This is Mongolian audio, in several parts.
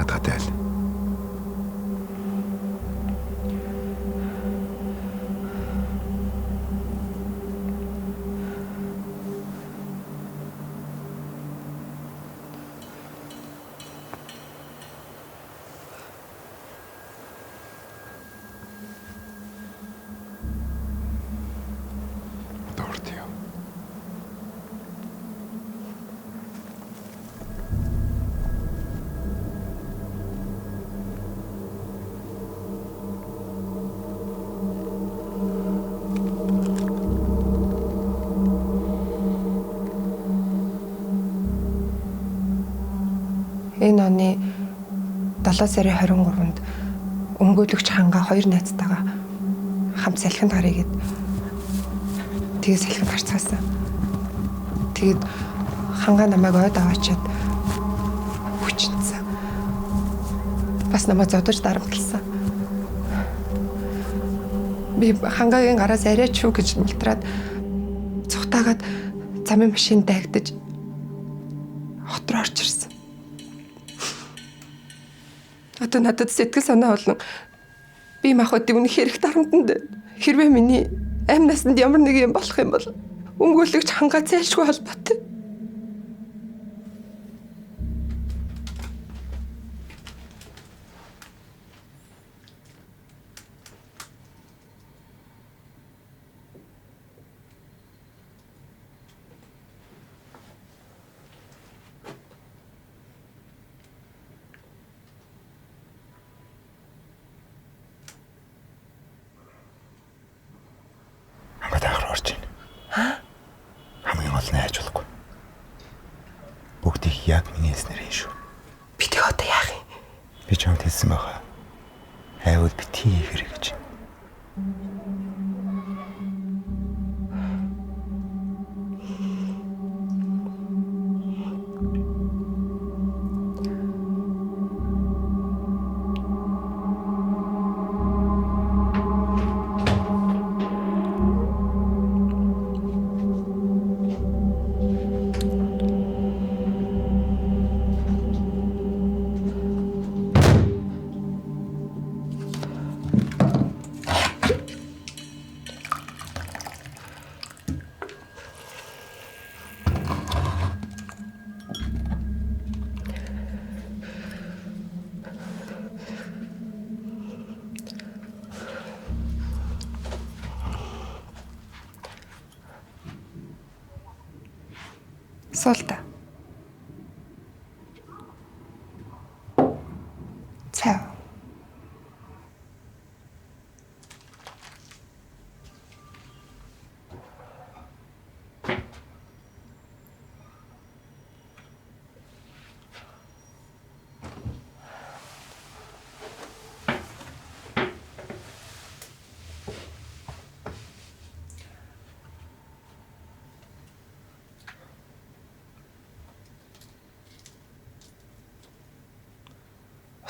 магадгүй байл. Энэ оны 7 сарын 23-нд өмгөөлөгч хангаа 2 найзтайгаа хамт салхинд гарыг гээд тэгээд салхинд гарцгаасан. Тэгээд хангаа намайг ойд аваачаад хүчнэсэн. Бас намайг зодож дарамтлсан. Би хангагийн гараас арайч шүү гэж мултраад цухтаагаад замын машинд дайгдаж хот руу орж ирсэн. Одоо надад сэтгэл санаа болон би махбодыг үнэхээр их дарамтанд хэрвээ миний амь насанд ямар нэг юм болох юм бол өмгөөлөгч хангаа зайлшгүй холбоотой. Хамгийн гол нь айж болохгүй. Бүгдийг яг миний хэлснээр хийн шүү. Би тэг одоо яах юм? Би ч юмд хэлсэн байгаа. Айвал битгий хийхэрэг гэж. Солта. Цаа.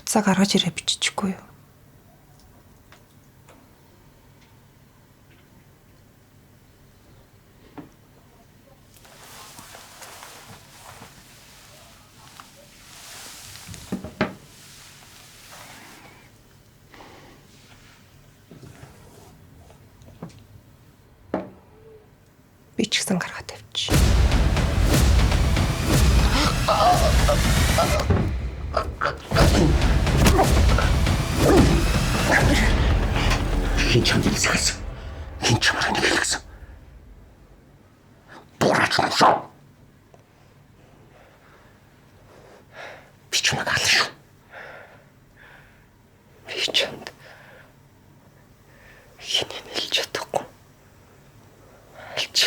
Утсаа гаргаж ирээ биччихгүй юу? Би ч гэсэн гаргаад тавьчих. Хин чамд хэлсэн. Хин чамаар нэг хэлсэн. Бураач шүү. Би чамайг алах шүү. Би чамд хинэн хэлж чадахгүй. Алч.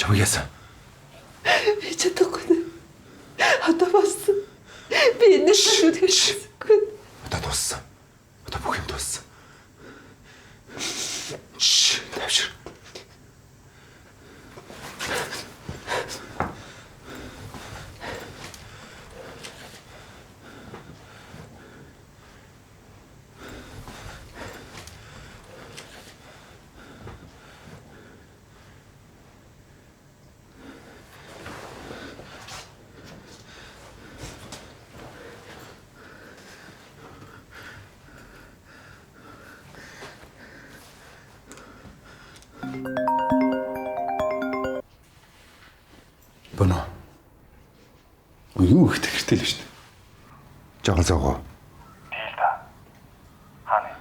Чамаг яасан? Би чадахгүй. Одоо болсон. Би энэ шүлгэшгүй. Одоо дууссан. Одоо бүх юм дууссан. Тавшир. Боно. Юу их тэгэртэй л шүү дээ. Жаахан зоогоо. Değil de. Hani?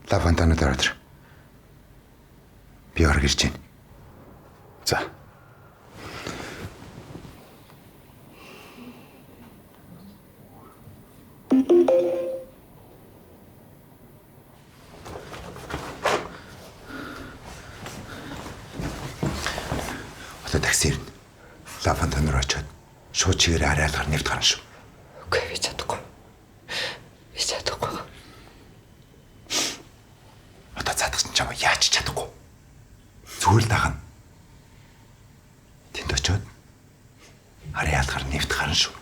Лавантана дараадэр. Би орж ирж байна. За. Одоо такси ирнэ. Лавантана руу очиод шууд чигээр араалгаар нэвт гарна шүү. Үгүй би чадахгүй. Би чадахгүй. Одоо цаадагч чамаа яаж чадахгүй. Зүгээр л дагна. Тэнд очиод араалгаар нэвт гарна шүү.